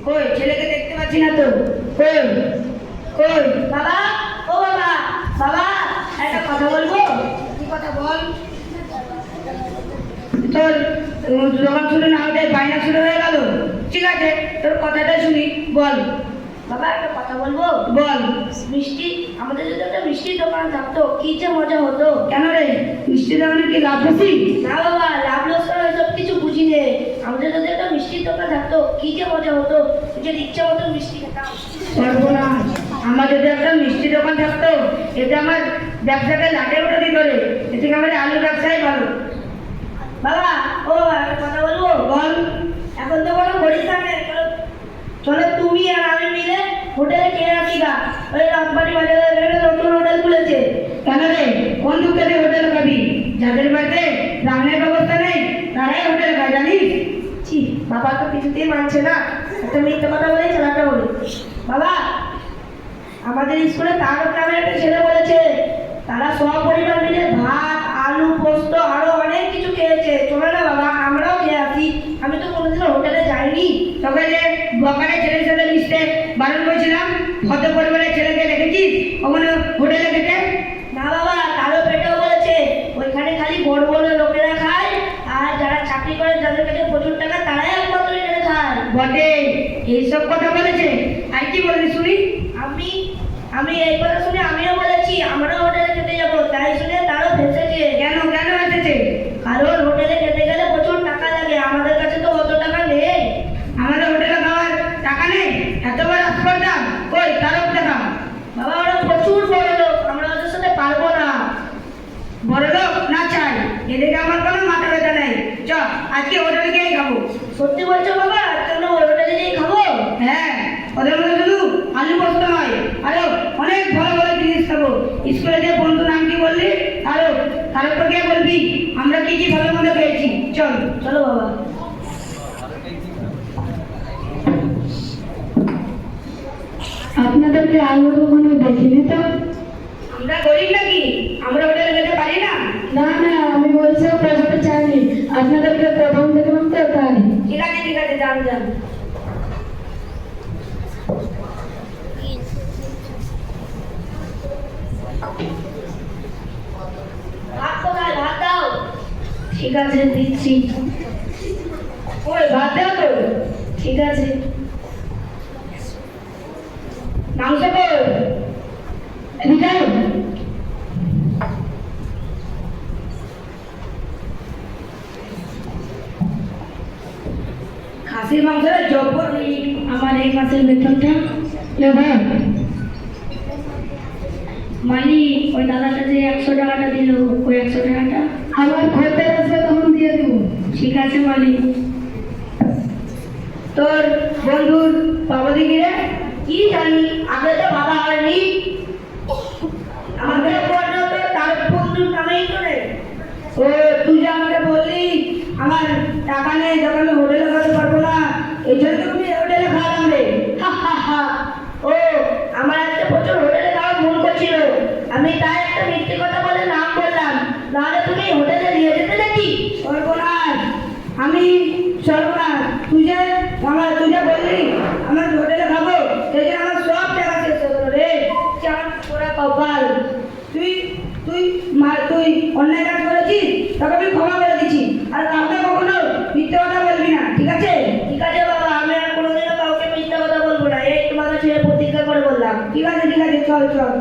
কই ছেলেকে দেখতে পাচ্ছি না তো। কই কই বাবা, ও বাবা, বাবা একটা কথা বলবো। কি কথা বল? তোর দোকান শুরু না হতে বায়না শুরু হয়ে গেল। ঠিক আছে, তোর কথাটা শুনি, বল। বাবা একটা কথা বলবো। বল। মিষ্টি, আমাদের যদি একটা মিষ্টির দোকান থাকতো কি যে মজা হতো। কেন রে, মিষ্টির দোকানে কি লাভ বেশি? না বাবা, লাভ লোকসান সব কিছু বুঝি নে। আমাদের যদি একটা মিষ্টির দোকান থাকতো কি যে মজা হতো, নিজের ইচ্ছা মতো মিষ্টি খেতাম। সর্বনাশ, আমার যদি একটা মিষ্টি দোকান থাকতো এতে আমার ব্যবসাটা লাটে উঠে দিত রে। এ থেকে আমার আলু ব্যবসাই ভালো। বাবা, ও একটা কথা বলবো। বল। এখন তো কোনো পরিষ্কার নেই, চলো তুমি আর আমি মিলে হোটেলে খেয়ে আসি গা। ওই রাজবাড়ি বাজারে নতুন হোটেল খুলেছে। কেন রে, কোন দুঃখে হোটেল খাবি? যাদের বাড়িতে রান্নার ব্যবস্থা নেই তারাই হোটেল খায়, জানিস? ছি, বাবা তো কিছুতেই মানছে না, একটা মিথ্যে কথা বলে চালাতে হবে। বাবা, আমাদের স্কুলে তারক নামের একটা ছেলে বলেছে তারা সব পরিবার মিলে ভাত, আলু পোস্ত আরো অনেক কিছু খেয়েছে। চলো না বাবা, আমরাও খেয়ে আসি। আমি তো কোনোদিনও হোটেলে যাইনি। তবে যে বকারে ছেলের সাথে মিশতে বারণ করেছিলাম, কত পরিবারের ছেলেকে দেখেছিস ওখানে হোটেলে খেতে? না বাবা, তারও পেটেও বলেছে ওইখানে খালি বড় বড় লোকেরা খায়, আর যারা চাকরি করে যাদের কাছে প্রচুর টাকা তারাই একমাত্র এখানে খায়। বটে, এইসব কথা বলেছে। আর কি বলবি শুনি? আমি এই কথা শুনে আমিও বলেছি আমরাও হোটেলে খেতে যাবো, তাই শুনে তারও ফেসেছে। কেন কেন ফেসেছে? কারণ হোটেলে খেতে গেলে প্রচুর টাকা লাগে, আমাদের কাছে তো অত টাকা নেই। আমাদের হোটেলে খাওয়ার টাকা নেই? এত বড় আস্পর্ধা, কই তারক টাকা? বাবা ওরা প্রচুর বড় লোক, আমরা ওদের সাথে পারবো না। বড় লোক না চাই, এদিকে আমার কোনো মাথা ব্যথা নেই। চ, আজকে হোটেলে গিয়েই খাবো। সত্যি বলছো বাবা, কেন হোটেলে গিয়েই খাবো? হ্যাঁ, ওদের মধ্যে শুধু আলু পোস্ত নয়, আরো অনেক ভালো ভালো জিনিস খাবো। স্কুলে যে বন্ধু নাম কি বললি? তারককে গিয়ে বলবি আমরা কি কি ভালো মন্দ পেয়েছি। চল চলো বাবা। আপনাদেরকে আগে কখনো দেখিনি তো। আমরা গরিব নাকি? আমরা হোটেলে যেতে পারি না? না না, আমি বলছি প্রশ্ন চাইনি, আপনাদেরকে প্রথম দেখলাম তো তাই। ঠিক আছে ঠিক আছে, যান যান। ভাত কোথায়? ভাত দাও। ঠিক আছে দিচ্ছি। ওই ভাত দাও তো। ঠিক আছে। মাংস কই? এদিকে খাসির মাংসের যোগ্য নেই। আমার এই মাসের বেতনটা এবার মালিক, ওই দাদাটা যে 100 টাকাটা দিল, ওই 100 টাকাটা আমার খরচা আসবে তখন দিয়ে দেবো। ঠিক আছে মালিক। তোর বন্ধুর বাবা দিকে কি জানি, আগে তো বাবা হয়নি। আমাদের বললো তো তার বন্ধুর নামেই করে। ও তুই যে আমাকে বললি আমার টাকা নেই, যখন আমি হোটেলে খাওয়াতে পারবো না, এই জন্য তুমি হোটেলে খাওয়ালাম রে। ও আমার একটা প্রচুর হোটেলে খাওয়ার মন করছিল, আমি তাই একটা মিথ্যে কথা বলে নাম বললাম, নাহলে তুমি হোটেলে নিয়ে যেতে নাকি? সর্বনাশ, আমি সর্বনাশ। তুই যে বললি আমার হোটেলে খাবো, সেই জন্য আমার সব টাকা শেষ হয়ে গেল রে। চান তোরা কপাল। তুই তুই তুই অন্যায় কাজ করেছিস, তোকে আমি ক্ষমা করে দিচ্ছি। আর কাউকে কখনো মিথ্যে কথা বলবি না, ঠিক আছে? ঠিক আছে বাবা, আমি আর কোনোদিনও কাউকে মিথ্যে কথা বলবো না, এই তোমাকে ছেড়ে প্রতিজ্ঞা করে বললাম। ঠিক আছে ঠিক আছে, চল চল।